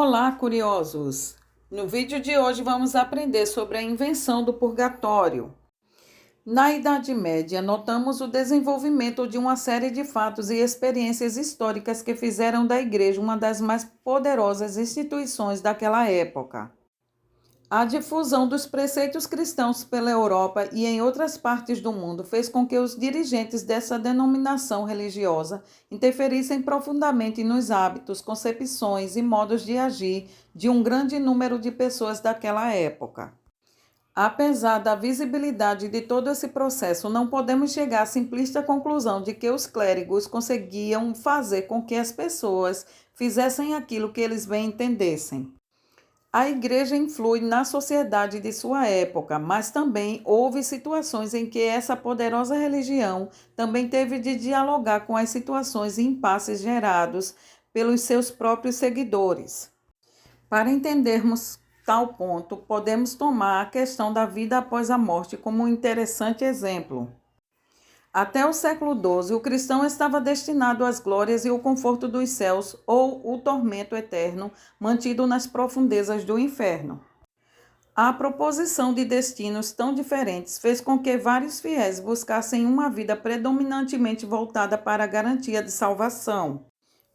Olá, curiosos! No vídeo de hoje vamos aprender sobre a invenção do purgatório. Na Idade Média, notamos o desenvolvimento de uma série de fatos e experiências históricas que fizeram da Igreja uma das mais poderosas instituições daquela época. A difusão dos preceitos cristãos pela Europa e em outras partes do mundo fez com que os dirigentes dessa denominação religiosa interferissem profundamente nos hábitos, concepções e modos de agir de um grande número de pessoas daquela época. Apesar da visibilidade de todo esse processo, não podemos chegar à simplista conclusão de que os clérigos conseguiam fazer com que as pessoas fizessem aquilo que eles bem entendessem. A igreja influi na sociedade de sua época, mas também houve situações em que essa poderosa religião também teve de dialogar com as situações e impasses gerados pelos seus próprios seguidores. Para entendermos tal ponto, podemos tomar a questão da vida após a morte como um interessante exemplo. Até o século XII, o cristão estava destinado às glórias e o conforto dos céus ou o tormento eterno mantido nas profundezas do inferno. A proposição de destinos tão diferentes fez com que vários fiéis buscassem uma vida predominantemente voltada para a garantia de salvação.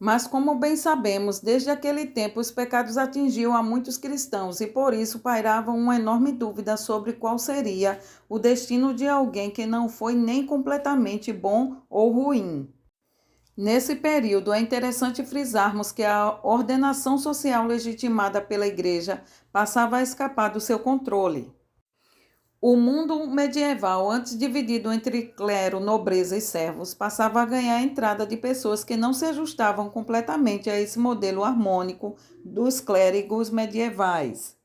Mas, como bem sabemos, desde aquele tempo os pecados atingiam a muitos cristãos e por isso pairava uma enorme dúvida sobre qual seria o destino de alguém que não foi nem completamente bom ou ruim. Nesse período, é interessante frisarmos que a ordenação social legitimada pela Igreja passava a escapar do seu controle. O mundo medieval, antes dividido entre clero, nobreza e servos, passava a ganhar a entrada de pessoas que não se ajustavam completamente a esse modelo harmônico dos clérigos medievais.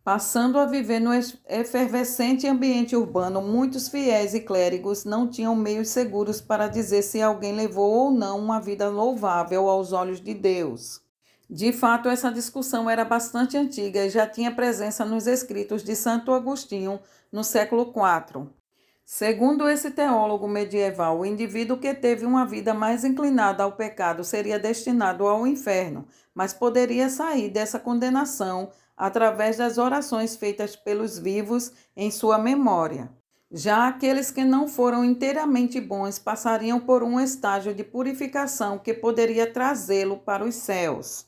Passando a viver no efervescente ambiente urbano, muitos fiéis e clérigos não tinham meios seguros para dizer se alguém levou ou não uma vida louvável aos olhos de Deus. De fato, essa discussão era bastante antiga e já tinha presença nos escritos de Santo Agostinho no século IV. Segundo esse teólogo medieval, o indivíduo que teve uma vida mais inclinada ao pecado seria destinado ao inferno, mas poderia sair dessa condenação através das orações feitas pelos vivos em sua memória. Já aqueles que não foram inteiramente bons passariam por um estágio de purificação que poderia trazê-lo para os céus.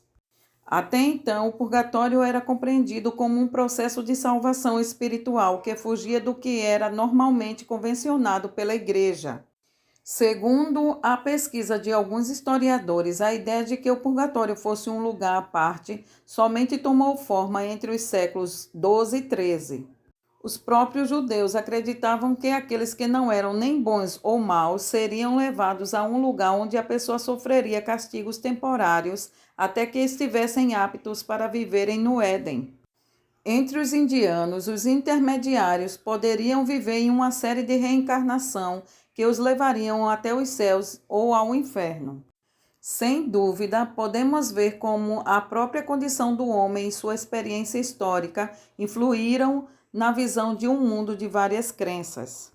Até então, o purgatório era compreendido como um processo de salvação espiritual que fugia do que era normalmente convencionado pela Igreja. Segundo a pesquisa de alguns historiadores, a ideia de que o purgatório fosse um lugar à parte somente tomou forma entre os séculos XII e XIII. Os próprios judeus acreditavam que aqueles que não eram nem bons ou maus seriam levados a um lugar onde a pessoa sofreria castigos temporários até que estivessem aptos para viverem no Éden. Entre os indianos, os intermediários poderiam viver em uma série de reencarnação que os levariam até os céus ou ao inferno. Sem dúvida, podemos ver como a própria condição do homem e sua experiência histórica influíram na visão de um mundo de várias crenças.